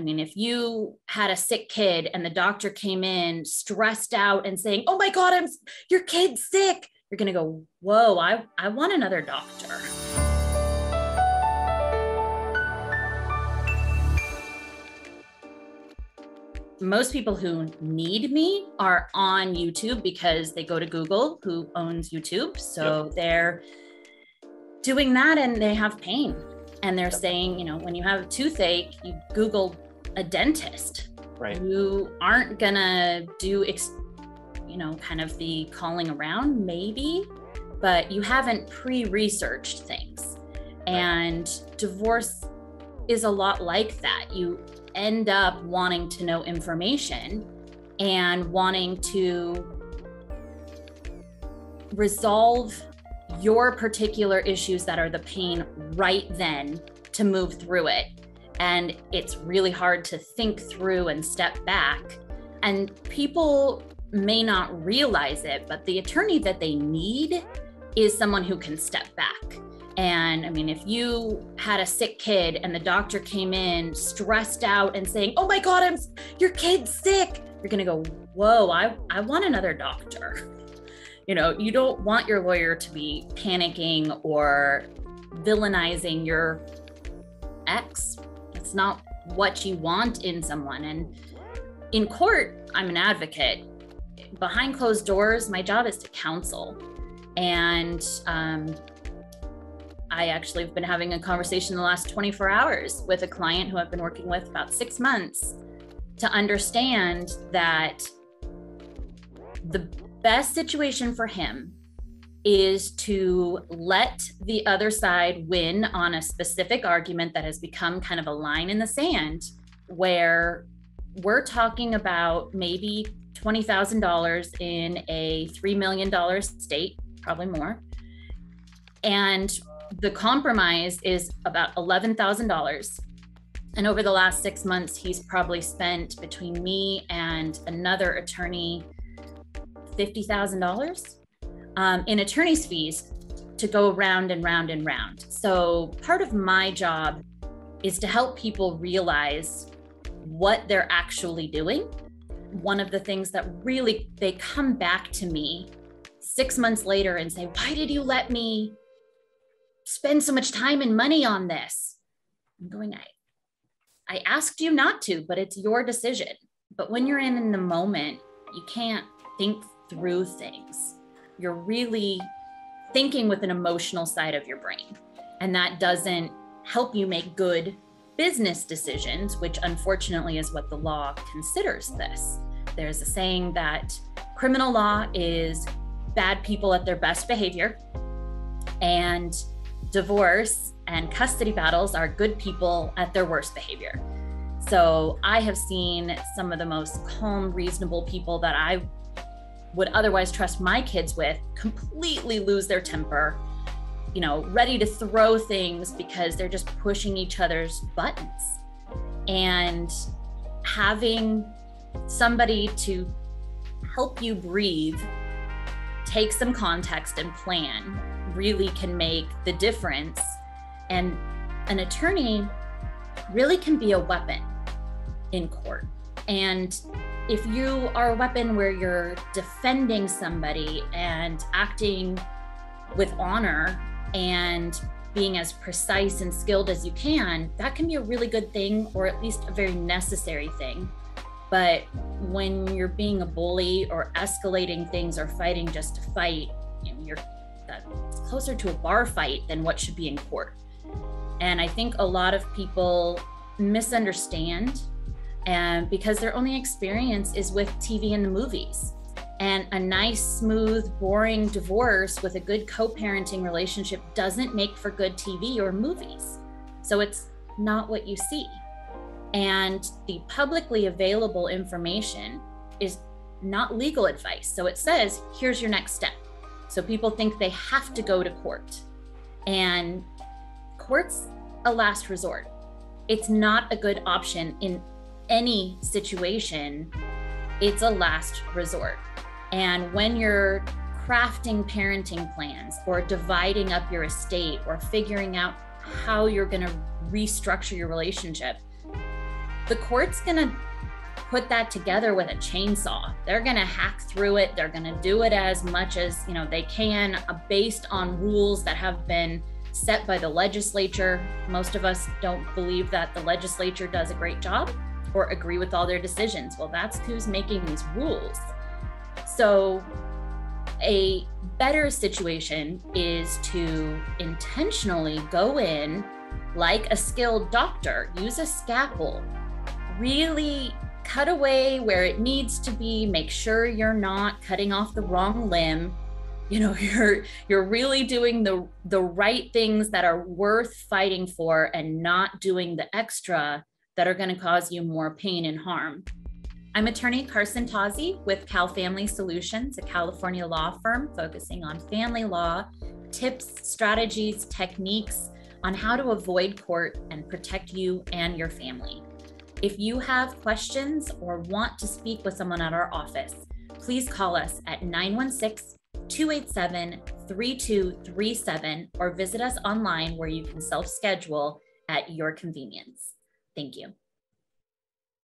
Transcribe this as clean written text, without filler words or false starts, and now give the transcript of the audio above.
mean, if you had a sick kid and the doctor came in stressed out and saying, "Oh my God, your kid's sick," you're going to go, "Whoa, I want another doctor." Most people who need me are on YouTube because they go to Google, who owns YouTube. So they're doing that and they have pain. And they're saying, when you have a toothache, you Google a dentist. Right. You aren't gonna do, kind of the calling around, maybe, but you haven't pre-researched things. And divorce is a lot like that. You end up wanting to know information and wanting to resolve your particular issues that are the pain right then to move through it. And it's really hard to think through and step back. And people may not realize it, but the attorney that they need is someone who can step back. And I mean, if you had a sick kid and the doctor came in stressed out and saying, "Oh my God, your kid's sick," you're going to go, "Whoa, I want another doctor." You don't want your lawyer to be panicking or villainizing your ex. It's not what you want in someone. And in court, I'm an advocate. Behind closed doors, my job is to counsel. And I actually have been having a conversation in the last 24 hours with a client who I've been working with about 6 months to understand that the best situation for him is to let the other side win on a specific argument that has become kind of a line in the sand, where we're talking about maybe $20,000 in a $3 million estate, probably more. And the compromise is about $11,000. And over the last 6 months, he's probably spent between me and another attorney $50,000 in attorney's fees to go round and round and round. So part of my job is to help people realize what they're actually doing. One of the things that really, they come back to me 6 months later and say, "Why did you let me spend so much time and money on this?" I'm going, I asked you not to, but it's your decision. But when you're in the moment, you can't think through things. You're really thinking with an emotional side of your brain. And that doesn't help you make good business decisions, which unfortunately is what the law considers this. There's a saying that criminal law is bad people at their best behavior, and divorce and custody battles are good people at their worst behavior. So I have seen some of the most calm, reasonable people that I would otherwise trust my kids with completely lose their temper, ready to throw things because they're just pushing each other's buttons. And having somebody to help you breathe, take some context and plan really can make the difference. And an attorney really can be a weapon in court. And if you are a weapon where you're defending somebody and acting with honor and being as precise and skilled as you can, that can be a really good thing, or at least a very necessary thing. But when you're being a bully or escalating things or fighting just to fight, that's closer to a bar fight than what should be in court. And I think a lot of people misunderstand, and because their only experience is with TV and the movies. And a nice, smooth, boring divorce with a good co-parenting relationship doesn't make for good TV or movies. So it's not what you see. And the publicly available information is not legal advice. So it says, here's your next step. So people think they have to go to court. And court's a last resort. It's not a good option in any situation. It's a last resort. And when you're crafting parenting plans or dividing up your estate or figuring out how you're going to restructure your relationship, the court's gonna put that together with a chainsaw. They're gonna hack through it. They're gonna do it as much as they can, based on rules that have been set by the legislature. Most of us don't believe that the legislature does a great job or agree with all their decisions. Well, that's who's making these rules. So a better situation is to intentionally go in like a skilled doctor, use a scalpel, really cut away where it needs to be, make sure you're not cutting off the wrong limb. You're really doing the right things that are worth fighting for, and not doing the extra that are going to cause you more pain and harm. I'm attorney Carsen Tazi with Cal Family Solutions, a California law firm focusing on family law, tips, strategies, techniques on how to avoid court and protect you and your family. If you have questions or want to speak with someone at our office, please call us at 916-287-3237 or visit us online where you can self-schedule at your convenience. Thank you.